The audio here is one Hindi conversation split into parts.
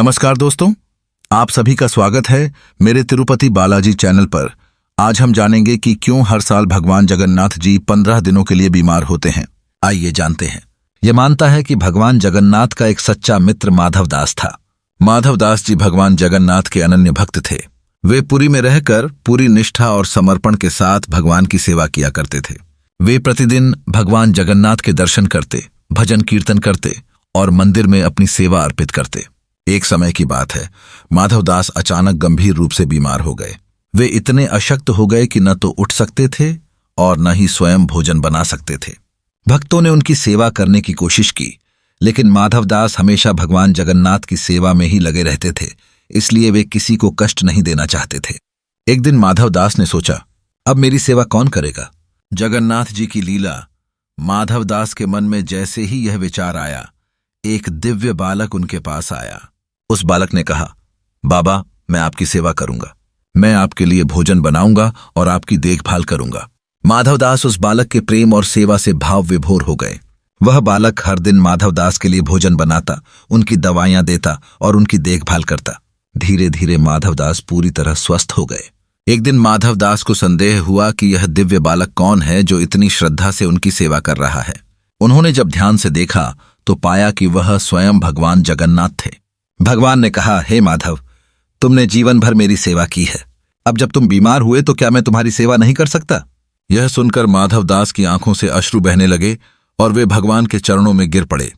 नमस्कार दोस्तों, आप सभी का स्वागत है मेरे तिरुपति बालाजी चैनल पर। आज हम जानेंगे कि क्यों हर साल भगवान जगन्नाथ जी 15 दिनों के लिए बीमार होते हैं। आइए जानते हैं। यह मानता है कि भगवान जगन्नाथ का एक सच्चा मित्र माधव दास था। माधव दास जी भगवान जगन्नाथ के अनन्य भक्त थे। वे पुरी में रहकर पूरी निष्ठा और समर्पण के साथ भगवान की सेवा किया करते थे। वे प्रतिदिन भगवान जगन्नाथ के दर्शन करते, भजन कीर्तन करते और मंदिर में अपनी सेवा अर्पित करते। एक समय की बात है, माधव दास अचानक गंभीर रूप से बीमार हो गए। वे इतने अशक्त हो गए कि न तो उठ सकते थे और न ही स्वयं भोजन बना सकते थे। भक्तों ने उनकी सेवा करने की कोशिश की, लेकिन माधव दास हमेशा भगवान जगन्नाथ की सेवा में ही लगे रहते थे, इसलिए वे किसी को कष्ट नहीं देना चाहते थे। एक दिन माधव दास ने सोचा, अब मेरी सेवा कौन करेगा? जगन्नाथ जी की लीला। माधव दास के मन में जैसे ही यह विचार आया, एक दिव्य बालक उनके पास आया। उस बालक ने कहा, बाबा, मैं आपकी सेवा करूंगा। मैं आपके लिए भोजन बनाऊंगा और आपकी देखभाल करूंगा। माधव दास उस बालक के प्रेम और सेवा से भाव विभोर हो गए। वह बालक हर दिन माधव दास के लिए भोजन बनाता, उनकी दवाइयां देता और उनकी देखभाल करता। धीरे धीरे माधव दास पूरी तरह स्वस्थ हो गए। एक दिन माधव दास को संदेह हुआ कि यह दिव्य बालक कौन है जो इतनी श्रद्धा से उनकी सेवा कर रहा है। उन्होंने जब ध्यान से देखा तो पाया कि वह स्वयं भगवान जगन्नाथ थे। भगवान ने कहा, हे माधव, तुमने जीवन भर मेरी सेवा की है। अब जब तुम बीमार हुए तो क्या मैं तुम्हारी सेवा नहीं कर सकता? यह सुनकर माधव दास की आंखों से अश्रु बहने लगे और वे भगवान के चरणों में गिर पड़े।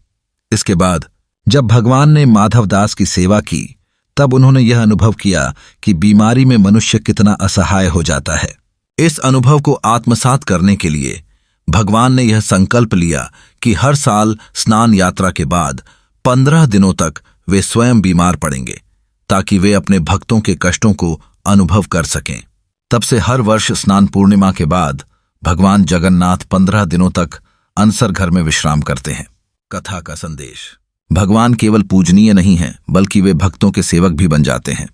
इसके बाद जब भगवान ने माधव दास की सेवा की, तब उन्होंने यह अनुभव किया कि बीमारी में मनुष्य कितना असहाय हो जाता है। इस अनुभव को आत्मसात करने के लिए भगवान ने यह संकल्प लिया कि हर साल स्नान यात्रा के बाद 15 दिनों तक वे स्वयं बीमार पड़ेंगे, ताकि वे अपने भक्तों के कष्टों को अनुभव कर सकें। तब से हर वर्ष स्नान पूर्णिमा के बाद भगवान जगन्नाथ 15 दिनों तक अनसर घर में विश्राम करते हैं। कथा का संदेश। भगवान केवल पूजनीय नहीं हैं, बल्कि वे भक्तों के सेवक भी बन जाते हैं।